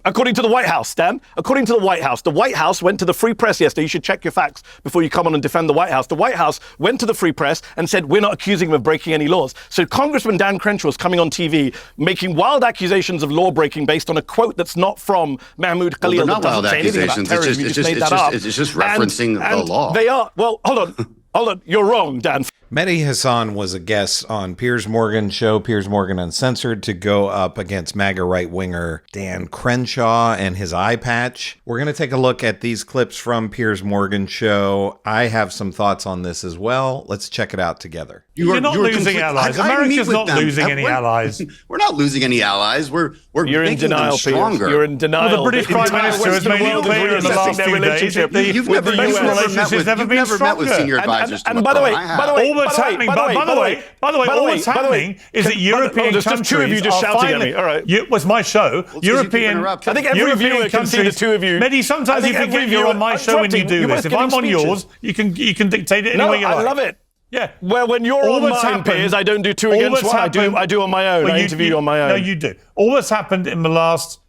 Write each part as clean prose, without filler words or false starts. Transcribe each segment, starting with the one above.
According to the White House, Dan. According to the White House went to the Free Press yesterday. You should check your facts before you come on and defend the White House. The White House went to the Free Press and said, we're not accusing him of breaking any laws. So Congressman Dan Crenshaw is coming on TV making wild accusations of law breaking based on a quote that's not from Mahmoud Khalil. Well, they're not wild accusations. It's just referencing the law. They are. Well, hold on. You're wrong, Dan. Mehdi Hasan was a guest on Piers Morgan's show, Piers Morgan Uncensored, to go up against MAGA right-winger Dan Crenshaw and his eye patch. We're going to take a look at these clips from Piers Morgan's show. I have some thoughts on this as well. Let's check it out together. You're not losing allies. America's not losing any allies. We're not losing any allies. We're You're in making denial, them stronger. You're in denial. Well, the British Prime Minister has made it clear in the last few days that the relationship has never been stronger. Met with senior advisors and by the way, all that's happening, all that's happening is that European countries are finally. All right, it was my show. European. I think every viewer can see the two of you. Mehdi, sometimes you forget you're on my show when you do this. If I'm on yours, you can dictate it any way you like. I love it. Yeah. Well, when you're on mine, Piers, I don't do two against one. I do on my own. I interview you on my own. No, you do. All that's happened in the last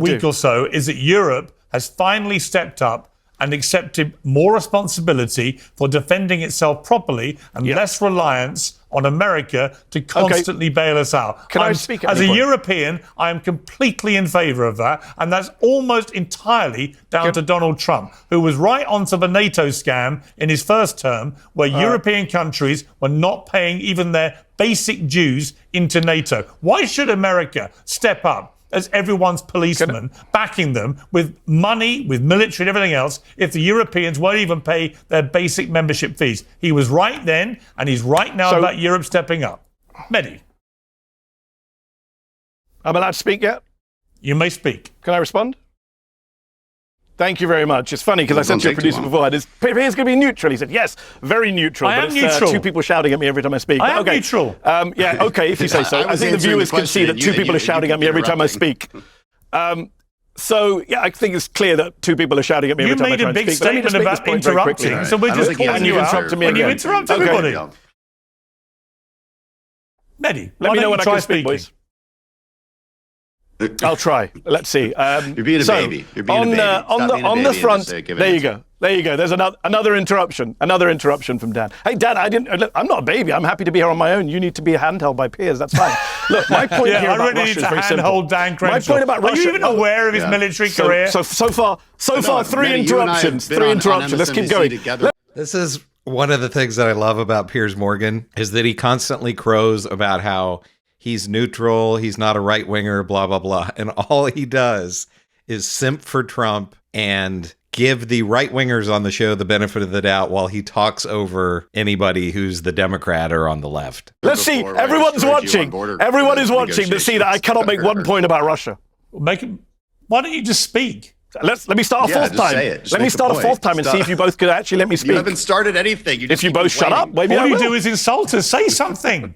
week or so is that Europe has finally stepped up and accepted more responsibility for defending itself properly and less reliance on America to constantly bail us out. Can I speak at as a European, I am completely in favour of that, and that's almost entirely down to Donald Trump, who was right onto the NATO scam in his first term, where European countries were not paying even their basic dues into NATO. Why should America step up as everyone's policeman, backing them with money, with military and everything else, if the Europeans won't even pay their basic membership fees? He was right then, and he's right now about Europe stepping up. Mehdi. I'm allowed to speak yet? You may speak. Can I respond? Thank you very much. It's funny because I said to your producer before, here's going to be neutral. He said, yes, very neutral. I am neutral. Two people shouting at me every time I speak. I am neutral. Yeah, okay, if you say so. I think the viewers can see that two people are shouting at me every time I speak. So, yeah, I think it's clear that two people are shouting at me every time I try and speak. You made a big statement about interrupting, so we're just calling you out when you interrupt everybody. Mehdi, let me know when I can speak, boys. I'll try. Let's see. You're being a baby. You're being a baby. On the front, there you go. There you go. There's another interruption. Another interruption from Dan. Hey, Dan, I'm not a baby. I'm happy to be here on my own. You need to be handheld by Piers. That's fine. Look, my point here about Russia is very simple. Dan Crenshaw. My point about Russia. Are you even aware of his military career? So far, three interruptions. Let's keep going. This is one of the things that I love about Piers Morgan is that he constantly crows about how he's neutral, he's not a right-winger, blah, blah, blah. And all he does is simp for Trump and give the right-wingers on the show the benefit of the doubt while he talks over anybody who's the Democrat or on the left. Let's see. Everyone's watching. Everyone is watching to see that I cannot make one point about Russia. Why don't you just speak? Let me start a fourth time. Let me start a fourth time and see if you both could actually let me speak. You haven't started anything. If you both shut up, maybe all you do is insult us. Say something.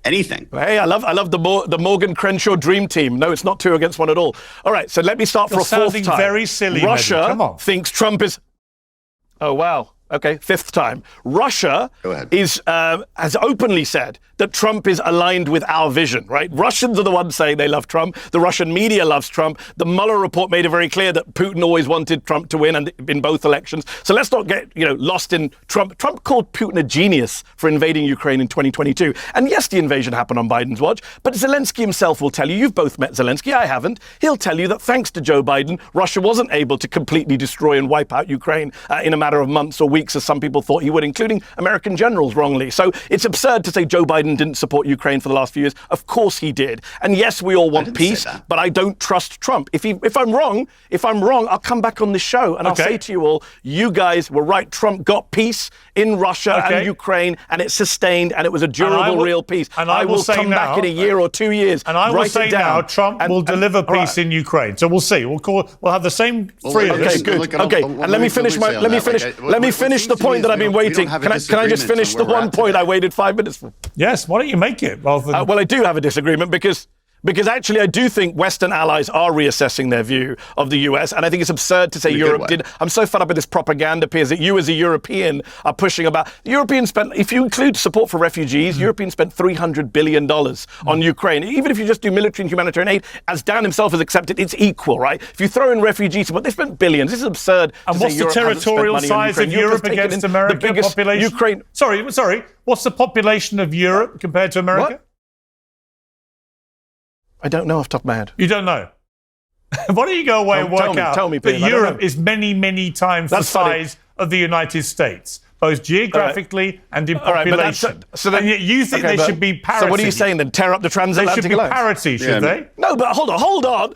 Anything. Hey, I love the Morgan Crenshaw dream team. No, it's not two against one at all. All right, so let me start for a fourth time. Very silly. Russia thinks Trump is. Oh wow. Okay, fifth time. Russia has openly said that Trump is aligned with our vision, right? Russians are the ones saying they love Trump. The Russian media loves Trump. The Mueller report made it very clear that Putin always wanted Trump to win and in both elections. So let's not get lost in Trump. Trump called Putin a genius for invading Ukraine in 2022. And yes, the invasion happened on Biden's watch, but Zelensky himself will tell you, you've both met Zelensky, I haven't, he'll tell you that thanks to Joe Biden, Russia wasn't able to completely destroy and wipe out Ukraine in a matter of months or weeks, as some people thought he would, including American generals wrongly. So it's absurd to say Joe Biden didn't support Ukraine for the last few years. Of course he did. And yes, we all want peace, but I don't trust Trump. If I'm wrong, I'll come back on this show and I'll say to you all, you guys were right. Trump got peace in Russia and Ukraine, and it sustained, and it was a durable, real peace. And I will come back in a year or 2 years. And I will say now, Trump will deliver peace in Ukraine. So we'll see. We'll have the same three of us. Okay, good. Okay, and let me finish the point that I've been waiting. Can I just finish the one point I waited 5 minutes for? Yes. Why don't you make it? Well, I do have a disagreement because Because actually, I do think Western allies are reassessing their view of the US. And I think it's absurd to say Europe did. I'm so fed up with this propaganda, Piers, that you as a European are pushing about. The Europeans spent, if you include support for refugees, Europeans spent $300 billion on Ukraine. Even if you just do military and humanitarian aid, as Dan himself has accepted, it's equal, right? If you throw in refugee support, they spent billions. This is absurd. And what's the territorial size of Europe against America? The biggest population? Ukraine. Sorry. What's the population of Europe compared to America? What? I don't know off the top of my head. You don't know? Why don't you go away and work out that Europe is many, many times the size of the United States, both geographically and in population. And yet you think they should be parity. So what are you saying then? Tear up the transatlantic alliance? They should be parity, should they? No, but hold on.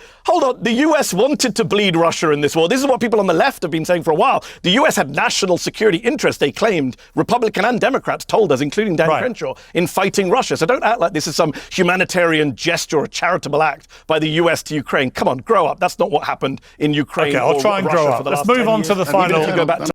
The US wanted to bleed Russia in this war. This is what people on the left have been saying for a while. The US had national security interests, they claimed, Republican and Democrats told us, including Dan Crenshaw, in fighting Russia. So don't act like this is some humanitarian gesture or charitable act by the US to Ukraine. Come on, grow up. That's not what happened in Ukraine. Okay, I'll try and grow up. Let's move on to the final.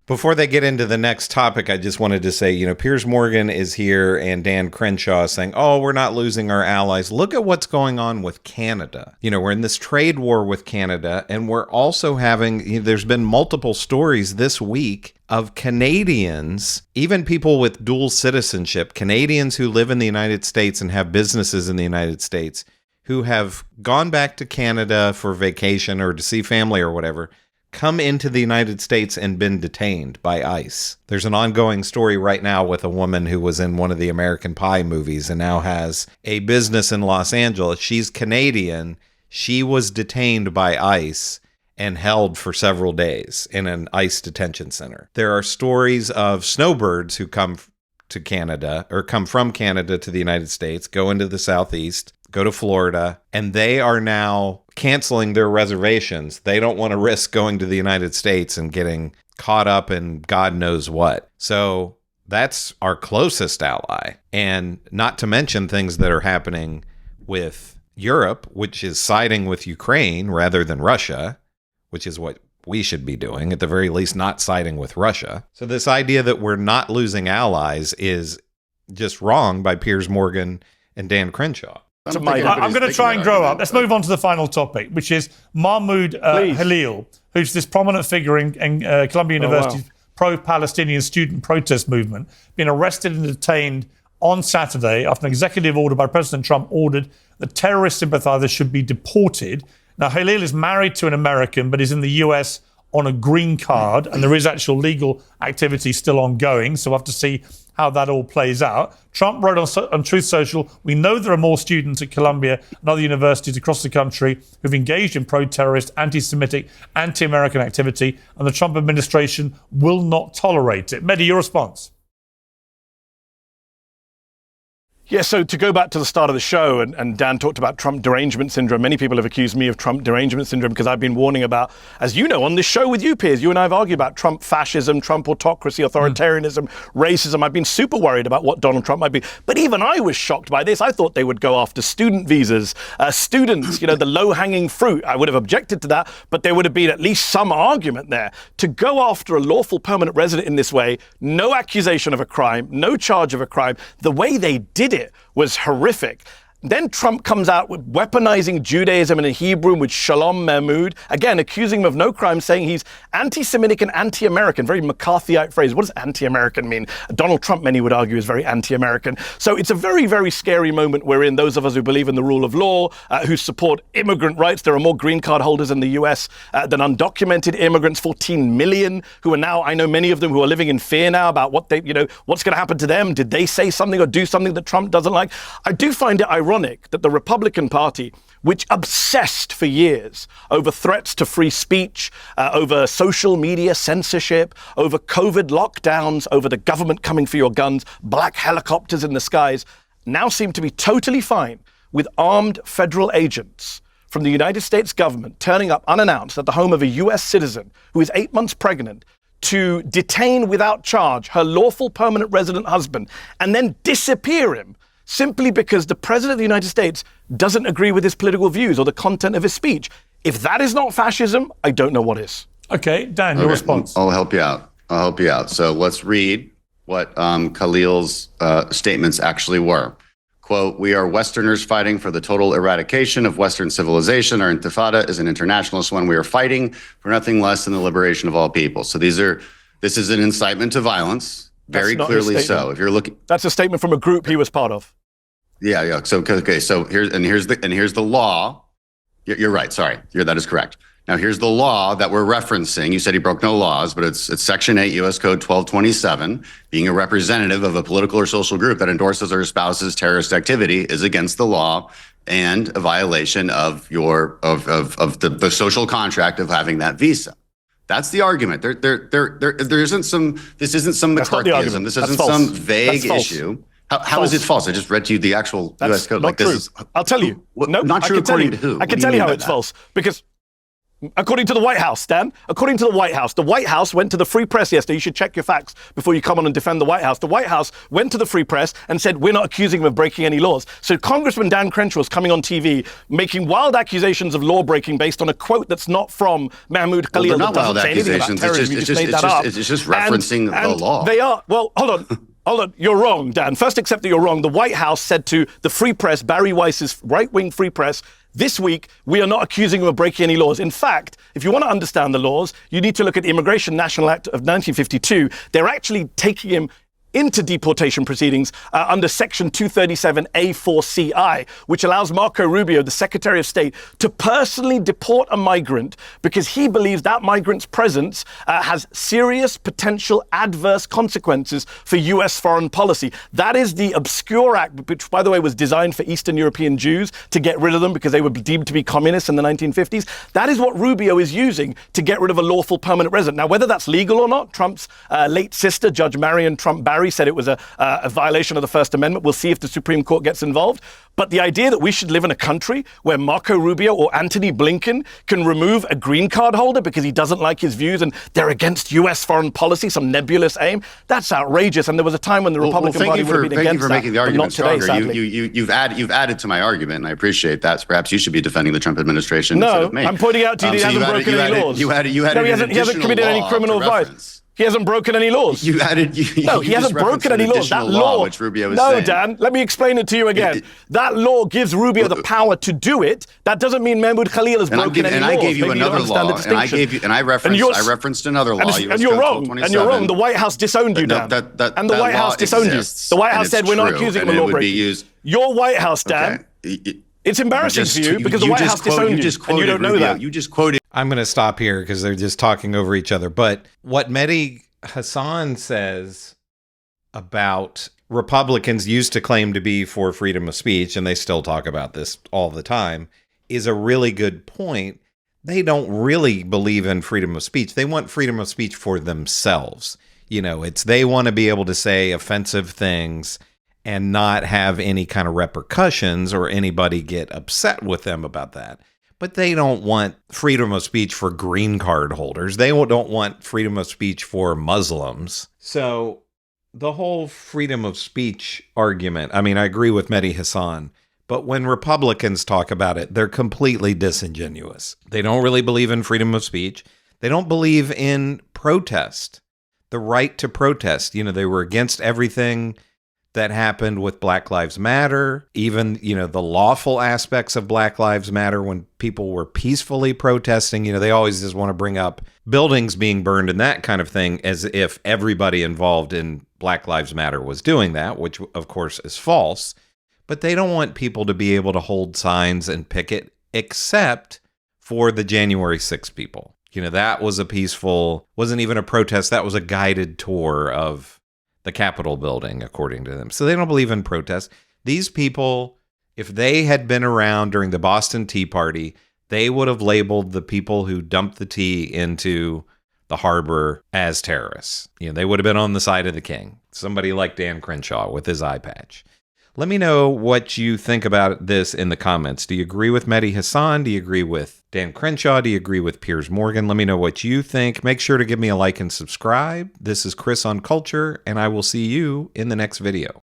Before they get into the next topic, I just wanted to say, Piers Morgan is here and Dan Crenshaw is saying, oh, we're not losing our allies. Look at what's going on with Canada. We're in this trade war with Canada, and we're also having, there's been multiple stories this week of Canadians, even people with dual citizenship, Canadians who live in the United States and have businesses in the United States, who have gone back to Canada for vacation or to see family or whatever, come into the United States and been detained by ICE. There's an ongoing story right now with a woman who was in one of the American Pie movies and now has a business in Los Angeles. She's Canadian. She was detained by ICE and held for several days in an ICE detention center. There are stories of snowbirds who come to Canada or come from Canada to the United States, go into the Southeast, go to Florida, and they are now canceling their reservations. They don't want to risk going to the United States and getting caught up in God knows what. So that's our closest ally. And not to mention things that are happening with Europe, which is siding with Ukraine rather than Russia, which is what we should be doing, at the very least not siding with Russia. So this idea that we're not losing allies is just wrong by Piers Morgan and Dan Crenshaw. I'm going to try and grow up. Let's move on to the final topic, which is Mahmoud Halil, who's this prominent figure in Columbia University's pro-Palestinian student protest movement, been arrested and detained on Saturday after an executive order by President Trump ordered that terrorist sympathizers should be deported. Now, Halil is married to an American, but is in the US on a green card, and there is actual legal activity still ongoing, so we'll have to see how that all plays out. Trump wrote on Truth Social, we know there are more students at Columbia and other universities across the country who've engaged in pro-terrorist, anti-Semitic, anti-American activity, and the Trump administration will not tolerate it. Mehdi, your response? Yeah, so to go back to the start of the show, and Dan talked about Trump derangement syndrome. Many people have accused me of Trump derangement syndrome because I've been warning about, as you know, on this show with you, Piers, you and I have argued about Trump fascism, Trump autocracy, authoritarianism, racism. I've been super worried about what Donald Trump might be. But even I was shocked by this. I thought they would go after student visas, students, the low-hanging fruit. I would have objected to that, but there would have been at least some argument there. To go after a lawful permanent resident in this way, no accusation of a crime, no charge of a crime, the way they did it was horrific. Then Trump comes out with weaponizing Judaism and Hebrew with Shalom Mahmoud, again, accusing him of no crime, saying he's anti-Semitic and anti-American, very McCarthyite phrase. What does anti-American mean? Donald Trump, many would argue, is very anti-American. So it's a very, very scary moment we're in. Those of us who believe in the rule of law, who support immigrant rights. There are more green card holders in the US than undocumented immigrants, 14 million, who are now, I know many of them who are living in fear now about what they, what's going to happen to them. Did they say something or do something that Trump doesn't like? I do find it ironic that the Republican Party, which obsessed for years over threats to free speech, over social media censorship, over COVID lockdowns, over the government coming for your guns, black helicopters in the skies, now seem to be totally fine with armed federal agents from the United States government turning up unannounced at the home of a US citizen who is 8 months pregnant to detain without charge her lawful permanent resident husband and then disappear him simply because the President of the United States doesn't agree with his political views or the content of his speech. If that is not fascism, I don't know what is. Okay, Dan, your response. I'll help you out. So let's read what Khalil's statements actually were. quote, "We are Westerners fighting for the total eradication of Western civilization. Our intifada is an internationalist one. We are fighting for nothing less than the liberation of all people." So this is an incitement to violence, very clearly so. If you're looking, that's a statement from a group he was part of. Yeah. So okay. So here's the law. You're right. Sorry. That is correct. Now here's the law that we're referencing. You said he broke no laws, but it's Section 8 U.S. Code 1227. Being a representative of a political or social group that endorses or espouses terrorist activity is against the law and a violation of the social contract of having that visa. That's the argument. There isn't some. This isn't some McCarthyism. This isn't some vague issue. How is it false? I just read to you the actual U.S. code. Not true. I'll tell you. No, not true according to who? I can tell you how it's false because. According to the White House, Dan, according to the White House went to the Free Press yesterday. You should check your facts before you come on and defend the White House. The White House went to the Free Press and said, we're not accusing him of breaking any laws. So Congressman Dan Crenshaw is coming on TV making wild accusations of law breaking based on a quote that's not from Mahmoud Khalil. Well, they're not wild accusations. It's just referencing the law. They are. Well, hold on. Hold on, you're wrong, Dan. First, accept that you're wrong. The White House said to the Free Press, Barry Weiss's right-wing Free Press, this week, we are not accusing him of breaking any laws. In fact, if you want to understand the laws, you need to look at the Immigration National Act of 1952. They're actually taking him into deportation proceedings under Section 237A4CI, which allows Marco Rubio, the Secretary of State, to personally deport a migrant because he believes that migrant's presence has serious potential adverse consequences for U.S. foreign policy. That is the obscure act, which, by the way, was designed for Eastern European Jews to get rid of them because they were deemed to be communists in the 1950s. That is what Rubio is using to get rid of a lawful permanent resident. Now, whether that's legal or not, Trump's late sister, Judge Marion Trump Barry, said it was a violation of the First Amendment. We'll see if the Supreme Court gets involved. But the idea that we should live in a country where Marco Rubio or Antony Blinken can remove a green card holder because he doesn't like his views and they're against U.S. foreign policy, some nebulous aim, that's outrageous. And there was a time when the Republican Party would have been against that. Thank you for making the argument stronger. Today, you've added to my argument, and I appreciate that. So perhaps you should be defending the Trump administration instead of me. I'm pointing out to you that he hasn't broken any laws. He hasn't committed any criminal violence. He hasn't broken any laws. He hasn't broken any laws. That law, which Rubio is saying. Dan, let me explain it to you again. That law gives Rubio the power to do it. That doesn't mean Mahmoud Khalil has broken any laws. And I gave you another law, and I referenced another law. And you're wrong. And you're wrong. The White House disowned you, Dan. And the White House disowned you. The White House said we're not accusing him of law breaking. Your White House, Dan. It's embarrassing for you because the White House disowned you, and you don't know that. You just quoted. I'm going to stop here because they're just talking over each other. But what Mehdi Hasan says about Republicans used to claim to be for freedom of speech, and they still talk about this all the time, is a really good point. They don't really believe in freedom of speech. They want freedom of speech for themselves. They want to be able to say offensive things and not have any kind of repercussions or anybody get upset with them about that. But they don't want freedom of speech for green card holders. They don't want freedom of speech for Muslims. So the whole freedom of speech argument, I agree with Mehdi Hasan, but when Republicans talk about it, they're completely disingenuous. They don't really believe in freedom of speech. They don't believe in protest, the right to protest. They were against everything that happened with Black Lives Matter, even, the lawful aspects of Black Lives Matter when people were peacefully protesting. They always just want to bring up buildings being burned and that kind of thing as if everybody involved in Black Lives Matter was doing that, which of course is false. But they don't want people to be able to hold signs and picket except for the January 6th people. That was a peaceful, wasn't even a protest. That was a guided tour of the Capitol building, according to them. So they don't believe in protest. These people, if they had been around during the Boston Tea Party, they would have labeled the people who dumped the tea into the harbor as terrorists. They would have been on the side of the king. Somebody like Dan Crenshaw with his eye patch. Let me know what you think about this in the comments. Do you agree with Mehdi Hasan? Do you agree with Dan Crenshaw? Do you agree with Piers Morgan? Let me know what you think. Make sure to give me a like and subscribe. This is Chris on Culture, and I will see you in the next video.